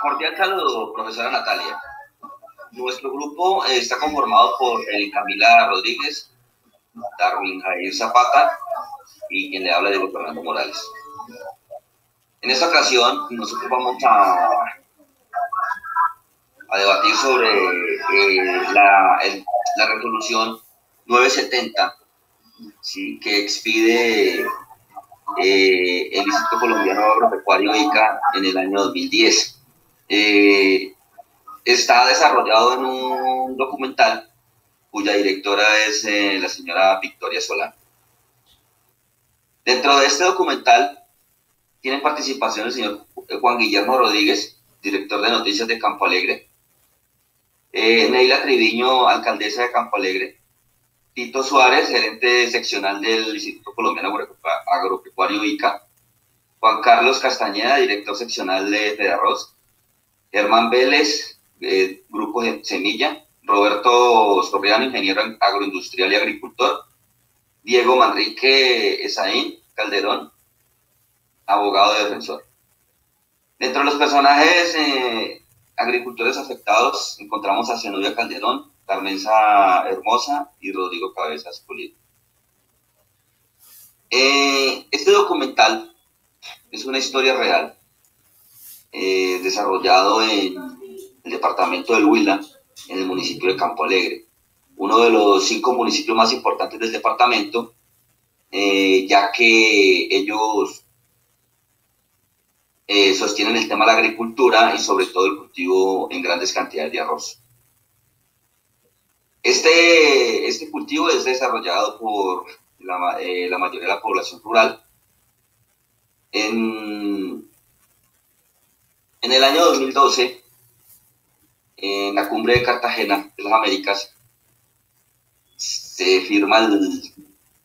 Cordial saludo, profesora Natalia. Nuestro grupo está conformado por Eli Camila Rodríguez, Darwin Jair Zapata y quien le habla, Diego Fernando Morales. En esta ocasión nosotros vamos a debatir sobre la resolución 970, ¿sí?, que expide el Instituto Colombiano Agropecuario ICA en el año 2010. Está desarrollado en un documental cuya directora es la señora Victoria Solano. Dentro de este documental tiene participación el señor Juan Guillermo Rodríguez, director de noticias de Campo Alegre, Neila Triviño, alcaldesa de Campo Alegre, Tito Suárez, gerente seccional del Instituto Colombiano Agropecuario ICA, Juan Carlos Castañeda, director seccional de Fedarroz, Germán Vélez, Grupo Semilla, Roberto Soriano, ingeniero agroindustrial y agricultor, Diego Manrique Esaín Calderón, abogado defensor. Dentro de los personajes agricultores afectados encontramos a Zenobia Calderón, Carmenza Hermosa y Rodrigo Cabezas Pulido. Este documental es una historia real, desarrollado en el departamento del Huila, en el municipio de Campo Alegre, uno de los 5 municipios más importantes del departamento, ya que ellos sostienen el tema de la agricultura y sobre todo el cultivo en grandes cantidades de arroz. Este cultivo es desarrollado por la mayoría de la población rural. En el año 2012, en la cumbre de Cartagena de las Américas, se firma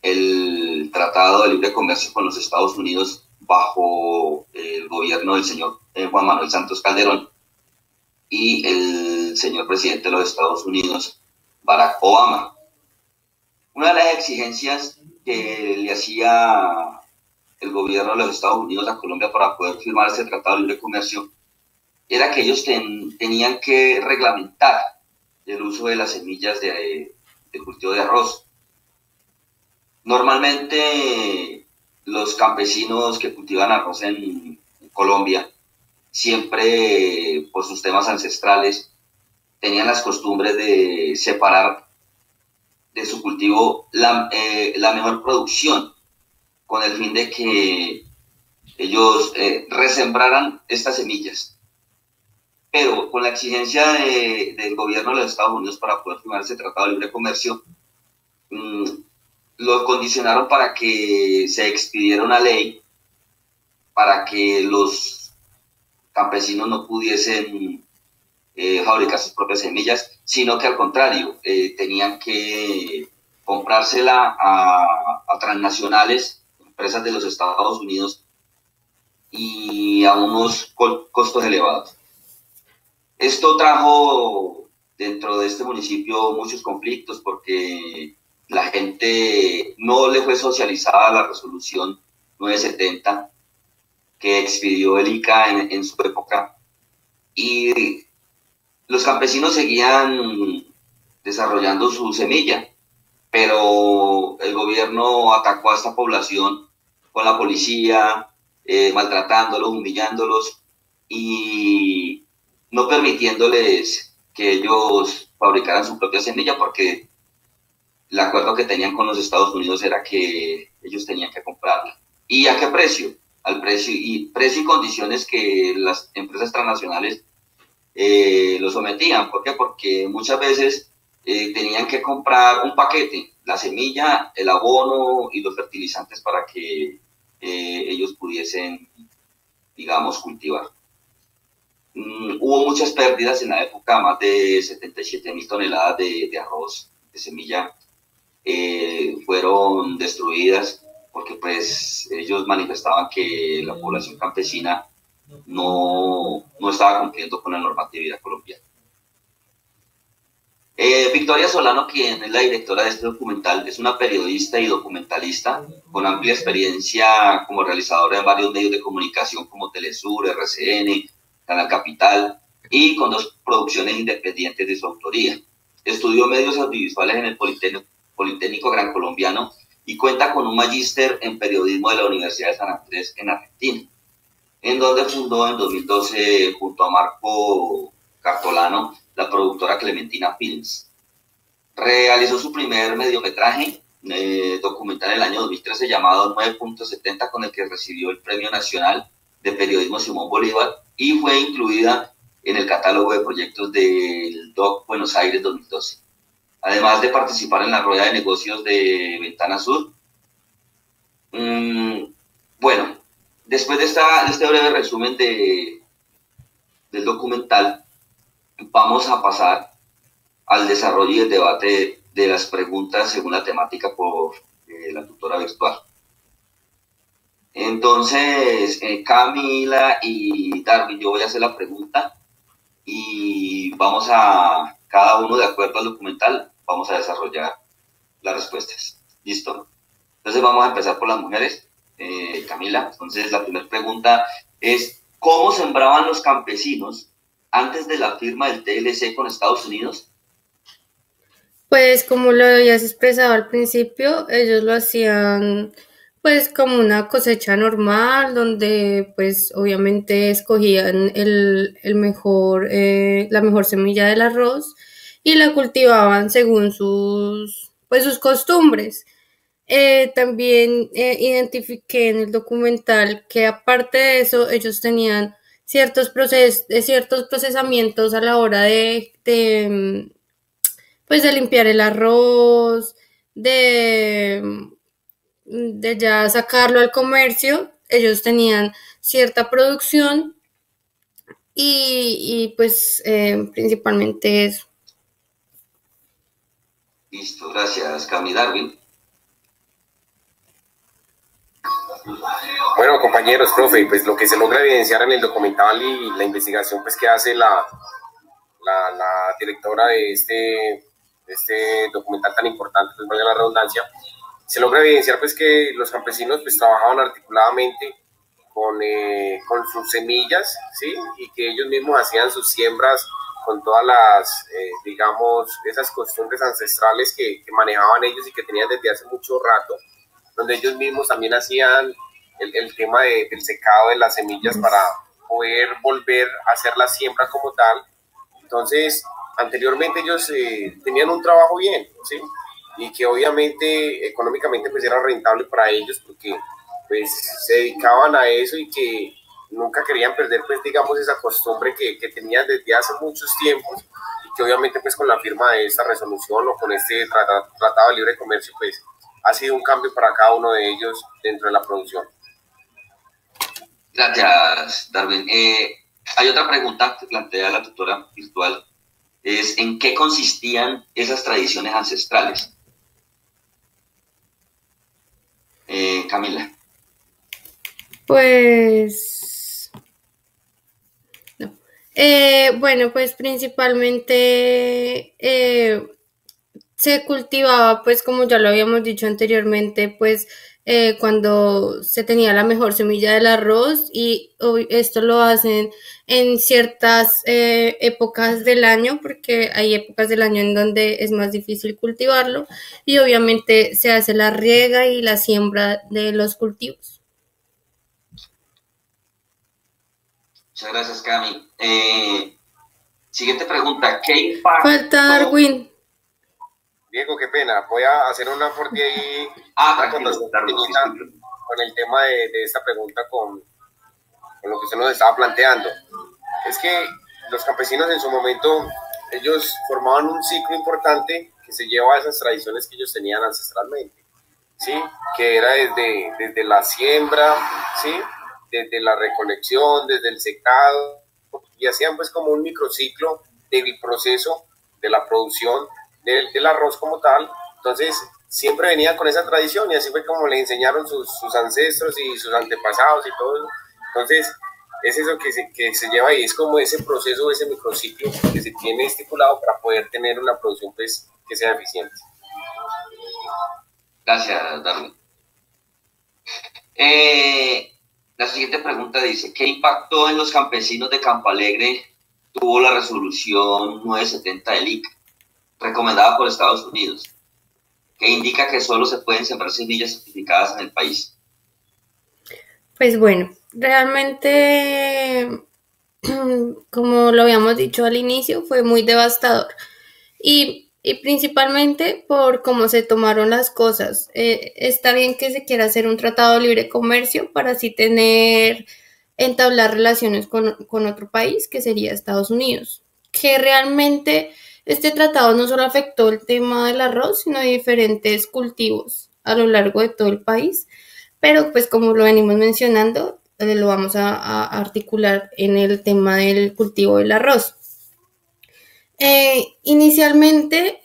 el Tratado de Libre Comercio con los Estados Unidos bajo el gobierno del señor Juan Manuel Santos Calderón y el señor presidente de los Estados Unidos, Barack Obama. Una de las exigencias que le hacía el gobierno de los Estados Unidos a Colombia para poder firmar ese Tratado de Libre Comercio era que ellos tenían que reglamentar el uso de las semillas de cultivo de arroz. Normalmente los campesinos que cultivan arroz en Colombia, siempre por sus temas ancestrales, tenían las costumbres de separar de su cultivo la mejor producción, con el fin de que ellos resembraran estas semillas. Pero con la exigencia del gobierno de los Estados Unidos para poder firmar ese Tratado de Libre Comercio, lo condicionaron para que se expidiera una ley para que los campesinos no pudiesen fabricar sus propias semillas, sino que al contrario, tenían que comprársela a transnacionales, empresas de los Estados Unidos, y a unos costos elevados. Esto trajo dentro de este municipio muchos conflictos porque la gente no le fue socializada la resolución 970 que expidió el ICA en su época, y los campesinos seguían desarrollando su semilla, pero el gobierno atacó a esta población con la policía, maltratándolos, humillándolos y no permitiéndoles que ellos fabricaran su propia semilla, porque el acuerdo que tenían con los Estados Unidos era que ellos tenían que comprarla. ¿Y a qué precio? Al precio y condiciones que las empresas transnacionales lo sometían. ¿Por qué? Porque muchas veces tenían que comprar un paquete, la semilla, el abono y los fertilizantes para que ellos pudiesen, digamos, cultivar. Hubo muchas pérdidas en la época, más de 77.000 toneladas de arroz, de semilla, fueron destruidas porque pues ellos manifestaban que la población campesina no estaba cumpliendo con la normatividad colombiana. Victoria Solano, quien es la directora de este documental, es una periodista y documentalista con amplia experiencia como realizadora en varios medios de comunicación como Telesur, RCN, Canal Capital, y con 2 producciones independientes de su autoría. Estudió medios audiovisuales en el Politécnico Gran Colombiano y cuenta con un magíster en periodismo de la Universidad de San Andrés en Argentina, en donde fundó en 2012 junto a Marco Cartolano la productora Clementina Films. Realizó su primer mediometraje documental en el año 2013 llamado 9.70, con el que recibió el Premio Nacional de Periodismo Simón Bolívar y fue incluida en el catálogo de proyectos del DOC Buenos Aires 2012. Además de participar en la rueda de negocios de Ventana Sur. Bueno, después de este breve resumen del documental, vamos a pasar al desarrollo y el debate de las preguntas según la temática por la tutora virtual. Entonces, Camila y Darwin, yo voy a hacer la pregunta y vamos a, cada uno de acuerdo al documental, vamos a desarrollar las respuestas. ¿Listo? Entonces vamos a empezar por las mujeres. Camila, entonces la primera pregunta es, ¿cómo sembraban los campesinos antes de la firma del TLC con Estados Unidos? Pues como lo habías expresado al principio, ellos lo hacían pues como una cosecha normal, donde pues obviamente escogían el mejor, la mejor semilla del arroz y la cultivaban según sus costumbres. También identifiqué en el documental que aparte de eso ellos tenían ciertos procesamientos a la hora pues de limpiar el arroz, de ya sacarlo al comercio. Ellos tenían cierta producción y pues principalmente eso. Listo, gracias, Camila. Darwin. Bueno, compañeros, profe, pues lo que se logra evidenciar en el documental y la investigación pues que hace la directora de este documental tan importante, pues valga la redundancia, se logra evidenciar pues que los campesinos pues trabajaban articuladamente con sus semillas, ¿sí? Y que ellos mismos hacían sus siembras con todas las, digamos, esas costumbres ancestrales que manejaban ellos y que tenían desde hace mucho rato, donde ellos mismos también hacían el tema del secado de las semillas para poder volver a hacer la siembra como tal. Entonces, anteriormente ellos tenían un trabajo bien, ¿sí? Y que obviamente económicamente pues era rentable para ellos porque pues se dedicaban a eso y que nunca querían perder pues digamos esa costumbre que tenían desde hace muchos tiempos y que obviamente pues con la firma de esta resolución o con este tratado de libre comercio pues ha sido un cambio para cada uno de ellos dentro de la producción. Gracias, Darwin. Hay otra pregunta que plantea la tutora virtual, es ¿en qué consistían esas tradiciones ancestrales? Camila. Pues no. Bueno, pues principalmente se cultivaba, pues como ya lo habíamos dicho anteriormente, pues cuando se tenía la mejor semilla del arroz y esto lo hacen en ciertas épocas del año, porque hay épocas del año en donde es más difícil cultivarlo y obviamente se hace la riega y la siembra de los cultivos. Muchas gracias, Cami. Siguiente pregunta, ¿qué impacto? Falta Darwin. Diego, qué pena, voy a hacer un aporte ahí tranquilo, con el tema de esta pregunta con lo que usted nos estaba planteando. Es que los campesinos en su momento, ellos formaban un ciclo importante que se lleva a esas tradiciones que ellos tenían ancestralmente, ¿sí? Que era desde la siembra, ¿sí? Desde la recolección, desde el secado, y hacían pues como un microciclo del proceso de la producción del arroz como tal. Entonces siempre venían con esa tradición y así fue como le enseñaron sus ancestros y sus antepasados y todo eso. Entonces es eso que se lleva ahí, es como ese proceso, ese microciclo que se tiene estipulado para poder tener una producción pues que sea eficiente. Gracias, Darwin. La siguiente pregunta dice, ¿qué impacto en los campesinos de Campo Alegre tuvo la resolución 970 del ICA, recomendada por Estados Unidos, que indica que solo se pueden sembrar semillas certificadas en el país? Pues bueno, realmente, como lo habíamos dicho al inicio, fue muy devastador. Y principalmente por cómo se tomaron las cosas. Está bien que se quiera hacer un tratado de libre comercio para así entablar relaciones con otro país, que sería Estados Unidos. Que realmente este tratado no solo afectó el tema del arroz, sino de diferentes cultivos a lo largo de todo el país. Pero pues como lo venimos mencionando, lo vamos a articular en el tema del cultivo del arroz. Inicialmente,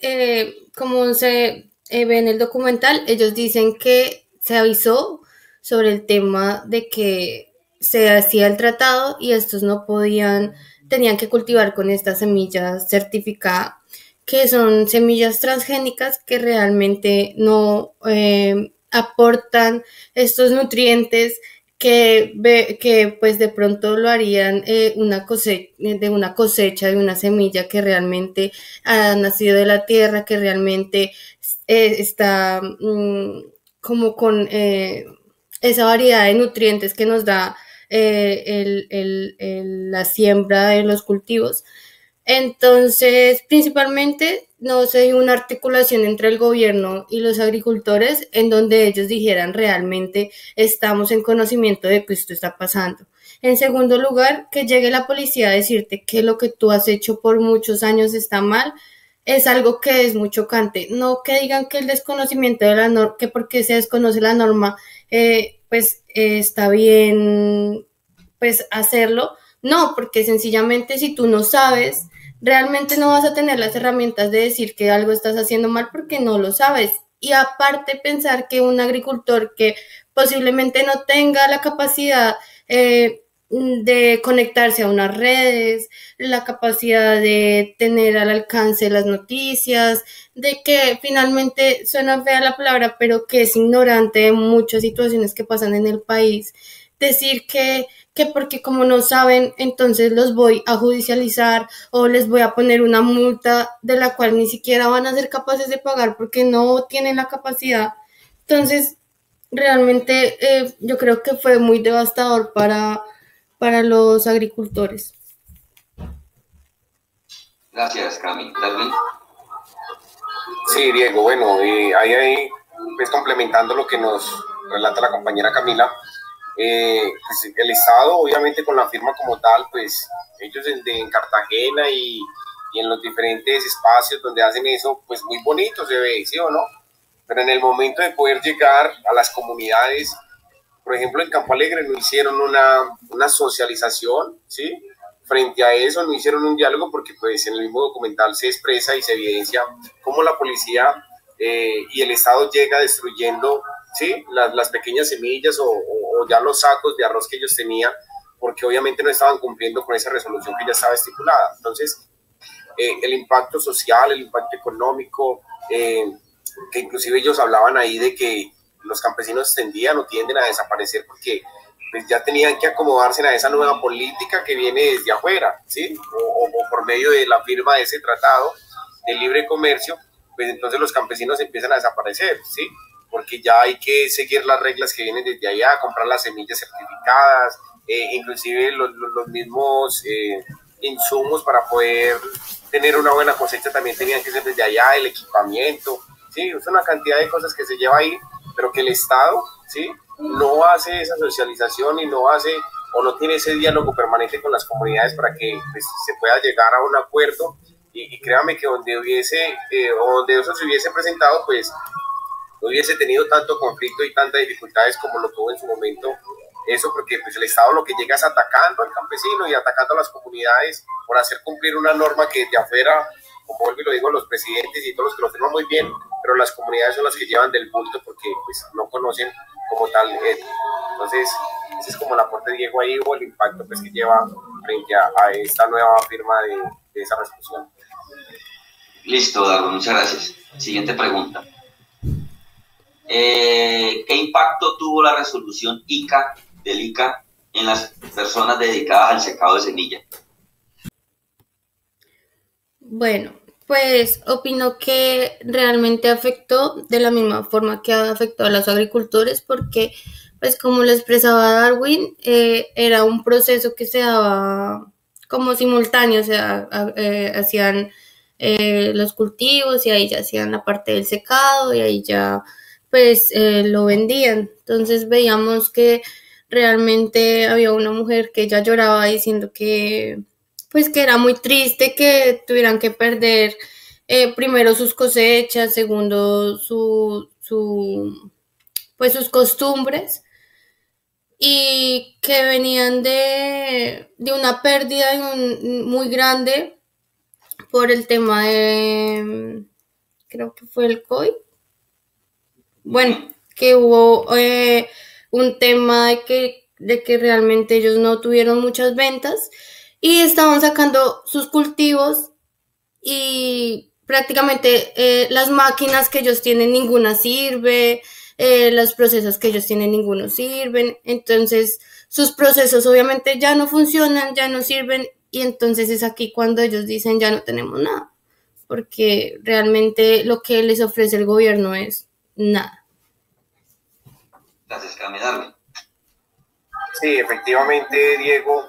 como se ve en el documental, ellos dicen que se avisó sobre el tema de que se hacía el tratado y estos no podían, tenían que cultivar con esta semilla certificada, que son semillas transgénicas que realmente no aportan estos nutrientes que pues de pronto lo harían de una cosecha, de una semilla que realmente ha nacido de la tierra, que realmente está como con esa variedad de nutrientes que nos da la siembra de los cultivos. Entonces, principalmente, no se dio una articulación entre el gobierno y los agricultores en donde ellos dijeran realmente estamos en conocimiento de que esto está pasando. En segundo lugar, que llegue la policía a decirte que lo que tú has hecho por muchos años está mal, es algo que es muy chocante. No que digan que el desconocimiento de la norma, que porque se desconoce la norma, está bien, pues hacerlo. No, porque sencillamente si tú no sabes, realmente no vas a tener las herramientas de decir que algo estás haciendo mal porque no lo sabes. Y aparte pensar que un agricultor que posiblemente no tenga la capacidad de conectarse a unas redes, la capacidad de tener al alcance las noticias, de que finalmente suena fea la palabra, pero que es ignorante de muchas situaciones que pasan en el país, decir que porque como no saben, entonces los voy a judicializar o les voy a poner una multa de la cual ni siquiera van a ser capaces de pagar porque no tienen la capacidad. Entonces, realmente yo creo que fue muy devastador para los agricultores. Gracias, Cami. ¿Darwin? Sí, Diego, bueno, ahí pues complementando lo que nos relata la compañera Camila, pues el Estado, obviamente con la firma como tal, pues ellos en Cartagena y en los diferentes espacios donde hacen eso, pues muy bonito se ve, ¿sí o no? Pero en el momento de poder llegar a las comunidades, por ejemplo, en Campo Alegre no hicieron una socialización, ¿sí? Frente a eso no hicieron un diálogo porque pues en el mismo documental se expresa y se evidencia cómo la policía y el Estado llega destruyendo, ¿sí? las pequeñas semillas o ya los sacos de arroz que ellos tenían, porque obviamente no estaban cumpliendo con esa resolución que ya estaba estipulada. Entonces, el impacto social, el impacto económico, que inclusive ellos hablaban ahí de que los campesinos tendían o tienden a desaparecer porque pues ya tenían que acomodarse a esa nueva política que viene desde afuera, ¿sí? O por medio de la firma de ese tratado de libre comercio, pues entonces los campesinos empiezan a desaparecer, ¿sí? Porque ya hay que seguir las reglas que vienen desde allá, comprar las semillas certificadas, inclusive los mismos insumos para poder tener una buena cosecha también tenían que ser desde allá, el equipamiento, ¿sí? Es una cantidad de cosas que se lleva ahí, pero que el Estado, ¿sí? No hace esa socialización y no hace o no tiene ese diálogo permanente con las comunidades para que pues, se pueda llegar a un acuerdo y créame que donde eso se hubiese presentado pues no hubiese tenido tanto conflicto y tantas dificultades como lo tuvo en su momento eso, porque pues el Estado lo que llega es atacando al campesino y atacando a las comunidades por hacer cumplir una norma que de afuera, como vuelvo y lo digo, los presidentes y todos los que lo firman muy bien, pero las comunidades son las que llevan del bulto porque pues no conocen como tal. Entonces, ese es como el aporte de Diego ahí o el impacto pues, que lleva frente a esta nueva firma de esa resolución. Listo, Darwin, muchas gracias. Siguiente pregunta. ¿Qué impacto tuvo la resolución del ICA en las personas dedicadas al secado de semilla? Bueno, pues opino que realmente afectó de la misma forma que afectó a los agricultores, porque, pues como lo expresaba Darwin, era un proceso que se daba como simultáneo, o sea, hacían los cultivos y ahí ya hacían la parte del secado y ahí ya pues lo vendían. Entonces veíamos que realmente había una mujer que ella lloraba diciendo que pues que era muy triste que tuvieran que perder primero sus cosechas, segundo pues sus costumbres y que venían de una pérdida muy grande por el tema de, creo que fue el COVID. Bueno, que hubo un tema de que realmente ellos no tuvieron muchas ventas y estaban sacando sus cultivos y prácticamente las máquinas que ellos tienen ninguna sirve, los procesos que ellos tienen ninguno sirven, entonces sus procesos obviamente ya no funcionan, ya no sirven y entonces es aquí cuando ellos dicen ya no tenemos nada, porque realmente lo que les ofrece el gobierno es nada. Gracias, Carmen. Sí, efectivamente, Diego.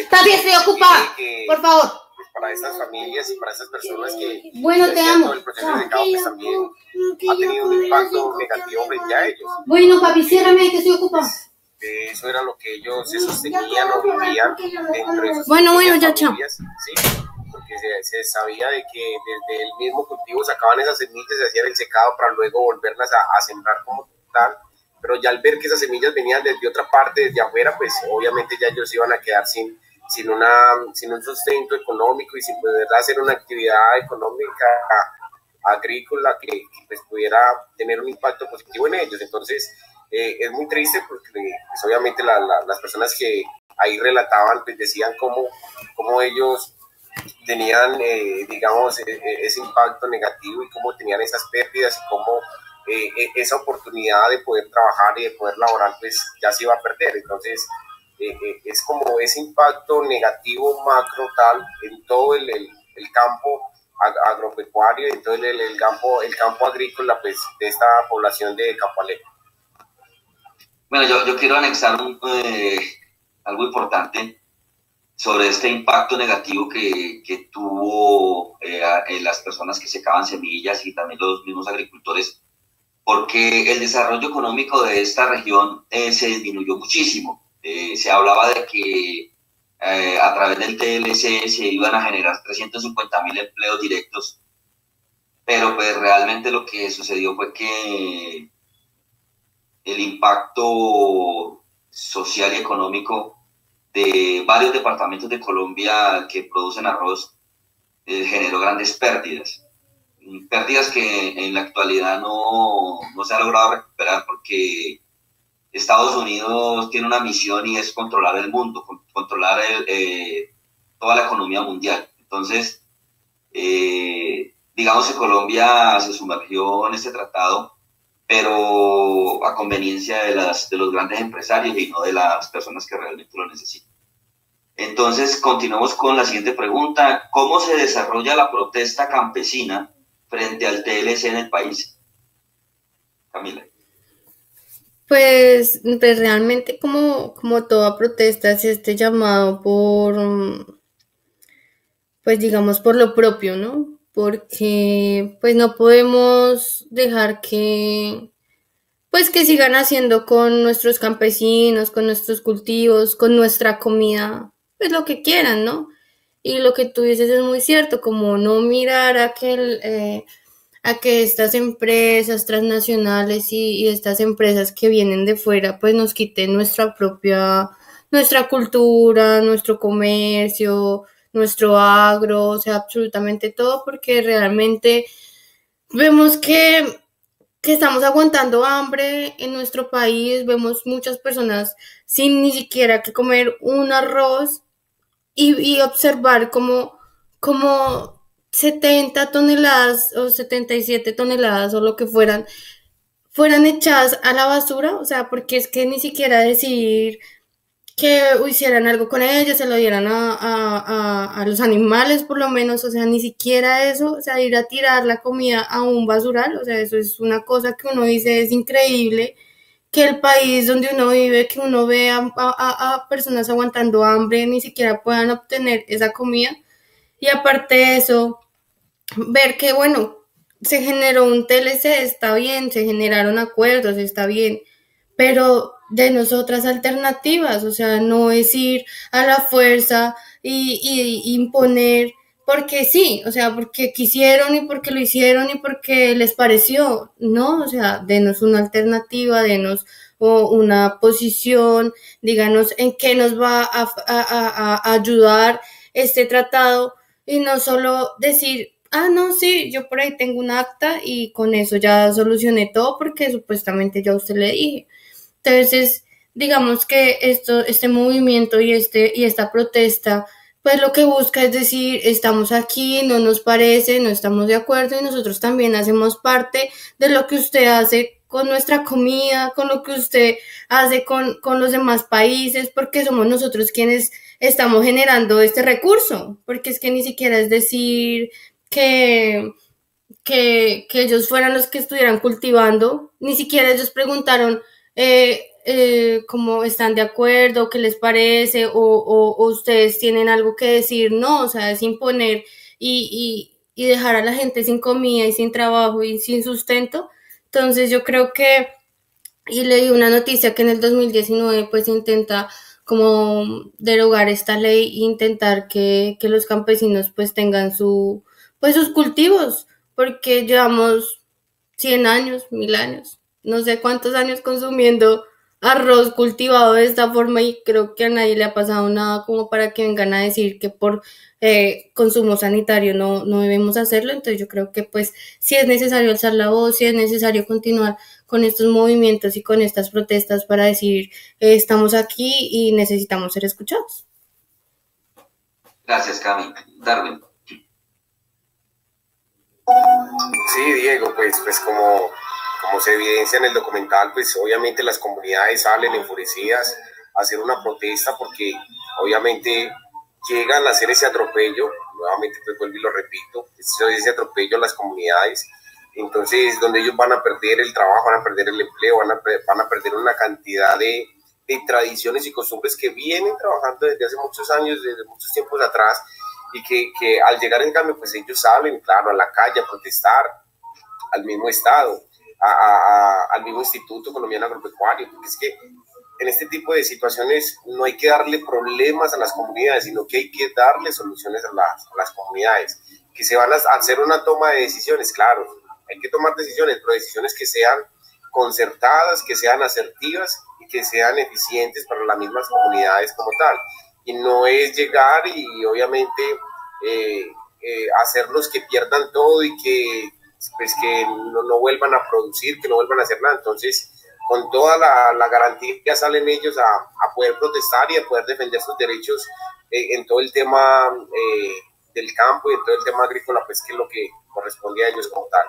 Papi, estoy ocupada, por favor. Pues para estas familias y para estas personas que bueno, te amo. Todo el proceso de secado pues, también ha tenido un impacto negativo frente a ellos. Bueno, papi, ciérrame que estoy ocupada. Eso era lo que ellos se sostenían o vivían dentro de sus bueno, ya, chao. Sí, porque se sabía de que desde el mismo cultivo sacaban esas semillas, se hacían el secado para luego volverlas a sembrar como tal. Pero ya al ver que esas semillas venían desde otra parte, desde afuera, pues obviamente ya ellos iban a quedar sin un sustento económico y sin poder hacer una actividad económica agrícola que pues, pudiera tener un impacto positivo en ellos. Entonces, es muy triste porque pues, obviamente las personas que ahí relataban pues, decían cómo ellos tenían, digamos, ese impacto negativo y cómo tenían esas pérdidas y cómo esa oportunidad de poder trabajar y de poder laborar pues ya se iba a perder. Entonces es como ese impacto negativo macro tal en todo el campo agropecuario y en todo el campo agrícola pues de esta población de Campo Alegre. Bueno, yo quiero anexar algo importante sobre este impacto negativo que tuvo en las personas que secaban semillas y también los mismos agricultores, porque el desarrollo económico de esta región se disminuyó muchísimo. Se hablaba de que a través del TLC se iban a generar 350.000 empleos directos, pero pues realmente lo que sucedió fue que el impacto social y económico de varios departamentos de Colombia que producen arroz generó grandes pérdidas. Pérdidas que en la actualidad no se ha logrado recuperar porque Estados Unidos tiene una misión y es controlar el mundo, controlar toda la economía mundial. Entonces, digamos que Colombia se sumergió en este tratado, pero a conveniencia de los grandes empresarios y no de las personas que realmente lo necesitan. Entonces, continuamos con la siguiente pregunta. ¿Cómo se desarrolla la protesta campesina frente al TLC en el país? Camila. Pues realmente como toda protesta es este llamado por, pues digamos, por lo propio, ¿no? Porque pues no podemos dejar que sigan haciendo con nuestros campesinos, con nuestros cultivos, con nuestra comida, pues lo que quieran, ¿no? Y lo que tú dices es muy cierto, como no mirar a que estas empresas transnacionales y estas empresas que vienen de fuera, pues nos quiten nuestra cultura, nuestro comercio, nuestro agro, o sea, absolutamente todo, porque realmente vemos que estamos aguantando hambre en nuestro país, vemos muchas personas sin ni siquiera que comer un arroz y observar como 70 toneladas o 77 toneladas o lo que fueran echadas a la basura, o sea, porque es que ni siquiera decir que hicieran algo con ellos, se lo dieran a los animales por lo menos, o sea, ni siquiera eso, o sea, ir a tirar la comida a un basural, o sea, eso es una cosa que uno dice, es increíble que el país donde uno vive, que uno ve a personas aguantando hambre, ni siquiera puedan obtener esa comida. Y aparte de eso, ver que, bueno, se generó un TLC, está bien, se generaron acuerdos, está bien, pero denos otras alternativas, o sea, no es ir a la fuerza y imponer porque sí, o sea, porque quisieron y porque lo hicieron y porque les pareció, no, o sea, denos una alternativa, denos una posición, díganos en qué nos va a ayudar este tratado y no solo decir, ah, no, sí, yo por ahí tengo un acta y con eso ya solucioné todo porque supuestamente ya a usted le dije. Entonces, digamos que este movimiento y esta protesta, pues lo que busca es decir, estamos aquí, no nos parece, no estamos de acuerdo y nosotros también hacemos parte de lo que usted hace con nuestra comida, con lo que usted hace con los demás países, porque somos nosotros quienes estamos generando este recurso, porque es que ni siquiera es decir que, que ellos fueran los que estuvieran cultivando, ni siquiera ellos preguntaron cómo están de acuerdo, qué les parece, o ustedes tienen algo que decir, no, o sea, es imponer y dejar a la gente sin comida y sin trabajo y sin sustento. Entonces yo creo que, y leí una noticia que en el 2019 pues intenta como derogar esta ley e intentar que los campesinos pues tengan pues sus cultivos, porque llevamos 100 años, 1000 años, no sé cuántos años consumiendo arroz cultivado de esta forma y creo que a nadie le ha pasado nada como para que vengan a decir que por consumo sanitario no debemos hacerlo. Entonces yo creo que pues si es necesario alzar la voz, si es necesario continuar con estos movimientos y con estas protestas para decir estamos aquí y necesitamos ser escuchados. Gracias, Cami. Darwin. Sí, Diego, pues como se evidencia en el documental, pues obviamente las comunidades salen enfurecidas a hacer una protesta porque obviamente llegan a hacer ese atropello, nuevamente pues vuelvo y lo repito, ese atropello a las comunidades, entonces donde ellos van a perder el trabajo, van a perder el empleo, van a perder una cantidad de tradiciones y costumbres que vienen trabajando desde hace muchos años, desde muchos tiempos atrás, y que al llegar en cambio pues ellos salen, claro, a la calle a protestar, al mismo Estado, al mismo Instituto Colombiano Agropecuario, porque es que en este tipo de situaciones no hay que darle problemas a las comunidades, sino que hay que darle soluciones a las comunidades, que se van a hacer una toma de decisiones, claro, hay que tomar decisiones, pero decisiones que sean concertadas, que sean asertivas y que sean eficientes para las mismas comunidades como tal. Y no es llegar y obviamente hacerlos que pierdan todo y que pues que no vuelvan a producir, que no vuelvan a hacer nada. Entonces, con toda la garantía que salen ellos a poder protestar y a poder defender sus derechos en todo el tema del campo y en todo el tema agrícola, pues que es lo que corresponde a ellos como tal.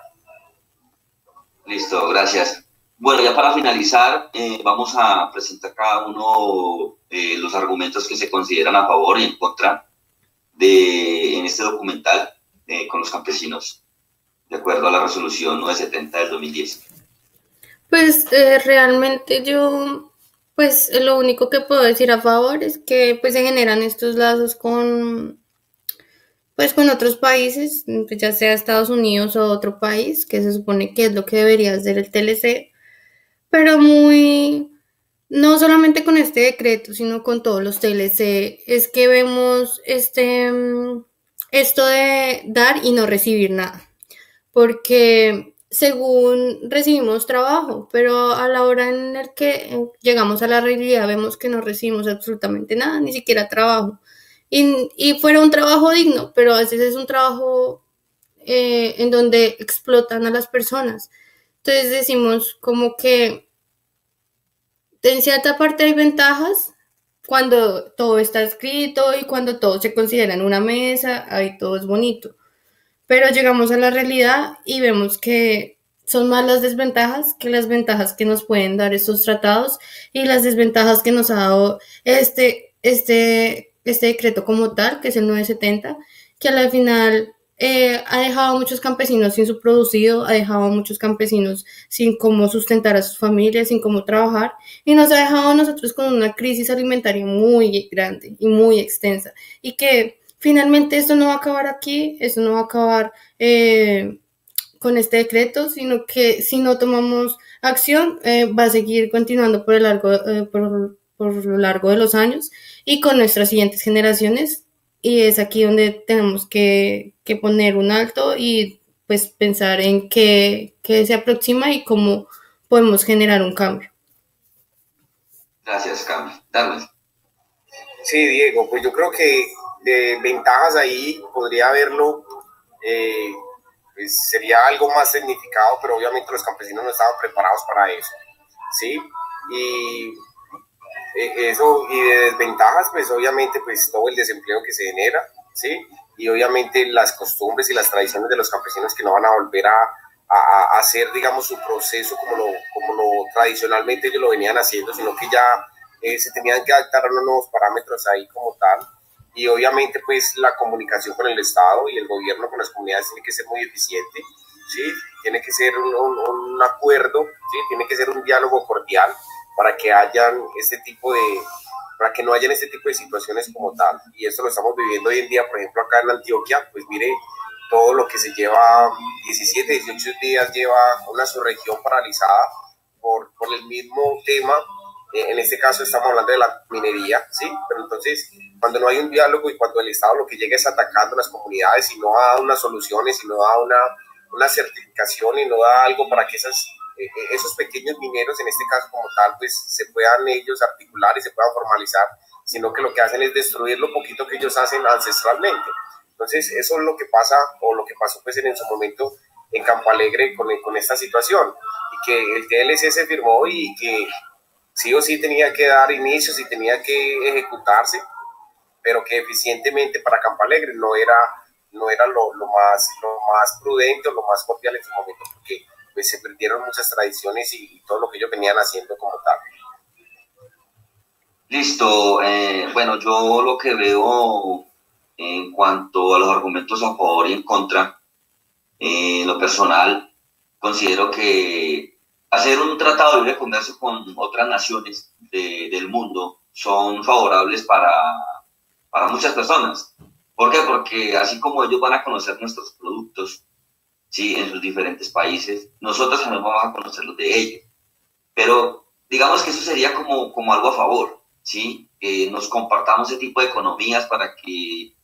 Listo, gracias. Bueno, ya para finalizar, vamos a presentar cada uno los argumentos que se consideran a favor y en contra en este documental con los campesinos, de acuerdo a la resolución 970 del 2010. Pues realmente yo, pues lo único que puedo decir a favor es que pues se generan estos lazos con otros países, ya sea Estados Unidos o otro país, que se supone que es lo que debería hacer el TLC, pero no solamente con este decreto, sino con todos los TLC, es que vemos esto de dar y no recibir nada, porque según recibimos trabajo, pero a la hora en la que llegamos a la realidad vemos que no recibimos absolutamente nada, ni siquiera trabajo, y fuera un trabajo digno, pero a veces es un trabajo en donde explotan a las personas. Entonces decimos como que en cierta parte hay ventajas cuando todo está escrito y cuando todo se considera en una mesa, ahí todo es bonito. Pero llegamos a la realidad y vemos que son más las desventajas que las ventajas que nos pueden dar estos tratados y las desventajas que nos ha dado este decreto como tal, que es el 970, que a la final ha dejado a muchos campesinos sin su producido, ha dejado a muchos campesinos sin cómo sustentar a sus familias, sin cómo trabajar, y nos ha dejado a nosotros con una crisis alimentaria muy grande y muy extensa, y que finalmente esto no va a acabar aquí, esto no va a acabar con este decreto, sino que si no tomamos acción va a seguir continuando por lo largo de los años y con nuestras siguientes generaciones, y es aquí donde tenemos que poner un alto y pues pensar en qué se aproxima y cómo podemos generar un cambio. Gracias, Cami. Darwin. Sí, Diego, pues yo creo que de ventajas ahí podría haberlo, pues sería algo más significado, pero obviamente los campesinos no estaban preparados para eso, ¿sí? Y eso, y de desventajas, pues obviamente pues todo el desempleo que se genera, ¿sí? Y obviamente las costumbres y las tradiciones de los campesinos que no van a volver a hacer, digamos, su proceso como lo tradicionalmente ellos lo venían haciendo, sino que ya se tenían que adaptar a unos nuevos parámetros ahí como tal. Y obviamente pues la comunicación con el Estado y el gobierno con las comunidades tiene que ser muy eficiente, ¿sí? Tiene que ser un acuerdo, ¿sí? Tiene que ser un diálogo cordial para que para que no hayan este tipo de situaciones como tal. Y esto lo estamos viviendo hoy en día, por ejemplo, acá en Antioquia, pues mire todo lo que se lleva, 17, 18 días lleva una subregión paralizada por el mismo tema. En este caso estamos hablando de la minería, ¿sí? Pero entonces, cuando no hay un diálogo y cuando el Estado lo que llega es atacando a las comunidades y no da unas soluciones y no da una certificación y no da algo para que esos pequeños mineros, en este caso como tal, pues se puedan ellos articular y se puedan formalizar, sino que lo que hacen es destruir lo poquito que ellos hacen ancestralmente. Entonces, eso es lo que pasa, o lo que pasó pues en su momento en Campo Alegre con esta situación, y que el TLC se firmó y que sí o sí tenía que dar inicios y tenía que ejecutarse, pero que eficientemente para Campo Alegre no era lo más prudente o lo más cordial en su momento, porque pues se perdieron muchas tradiciones y todo lo que ellos venían haciendo como tal. Listo. Bueno, yo lo que veo en cuanto a los argumentos a favor y en contra, en lo personal, considero que hacer un tratado de libre comercio con otras naciones del mundo son favorables para muchas personas. ¿Por qué? Porque así como ellos van a conocer nuestros productos, ¿sí?, en sus diferentes países, nosotros también vamos a conocer los de ellos. Pero digamos que eso sería como algo a favor, ¿sí? Nos compartamos ese tipo de economías para que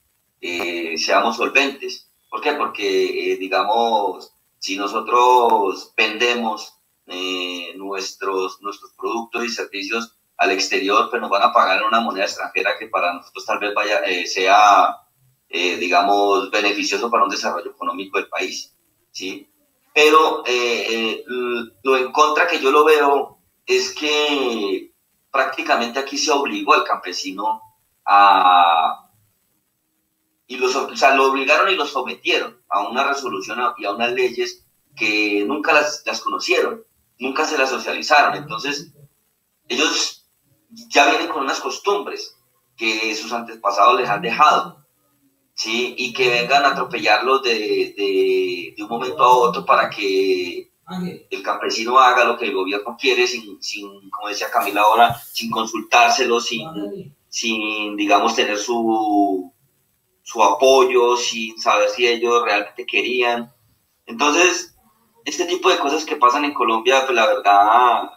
seamos solventes. ¿Por qué? Porque, digamos, si nosotros vendemos nuestros productos y servicios al exterior, pues nos van a pagar en una moneda extranjera que para nosotros tal vez sea, digamos, beneficioso para un desarrollo económico del país, ¿sí? Pero lo en contra que yo lo veo es que prácticamente aquí se obligó al campesino lo obligaron y lo sometieron a una resolución y a unas leyes que nunca las conocieron, nunca se las socializaron. Entonces, ellos ya vienen con unas costumbres que sus antepasados les han dejado, ¿sí? Y que vengan a atropellarlos de un momento a otro para que el campesino haga lo que el gobierno quiere sin como decía Camila ahora, sin consultárselo, sin digamos, tener su apoyo, sin saber si ellos realmente querían. Entonces, este tipo de cosas que pasan en Colombia, pues la verdad,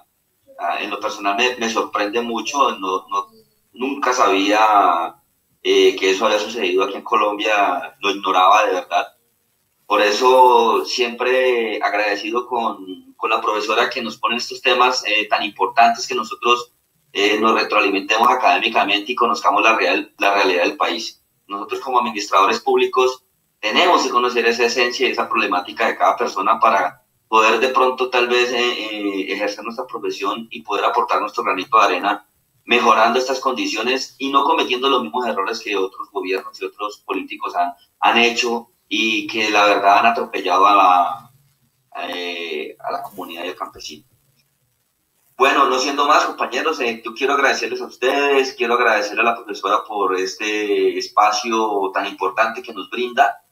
en lo personal me sorprende mucho. Nunca sabía que eso había sucedido aquí en Colombia, lo ignoraba de verdad. Por eso siempre agradecido con la profesora que nos pone estos temas tan importantes, que nosotros nos retroalimentemos académicamente y conozcamos la realidad del país. Nosotros como administradores públicos tenemos que conocer esa esencia y esa problemática de cada persona para poder de pronto tal vez ejercer nuestra profesión y poder aportar nuestro granito de arena mejorando estas condiciones y no cometiendo los mismos errores que otros gobiernos y otros políticos han hecho y que la verdad han atropellado a a la comunidad del campesino. Bueno, no siendo más, compañeros, yo quiero agradecerles a ustedes, quiero agradecerle a la profesora por este espacio tan importante que nos brinda.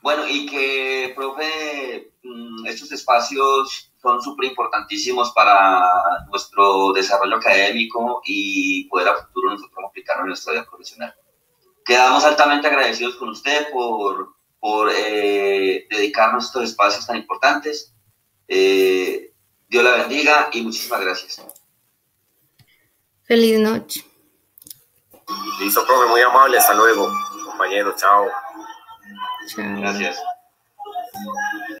Bueno, y que, profe, estos espacios son súper importantísimos para nuestro desarrollo académico y poder a futuro nosotros aplicarlo en nuestra vida profesional. Quedamos altamente agradecidos con usted por dedicarnos a estos espacios tan importantes. Dios la bendiga y muchísimas gracias. Feliz noche. Listo, profe, muy amable. Hasta luego, compañero. Chao. Chao. Gracias.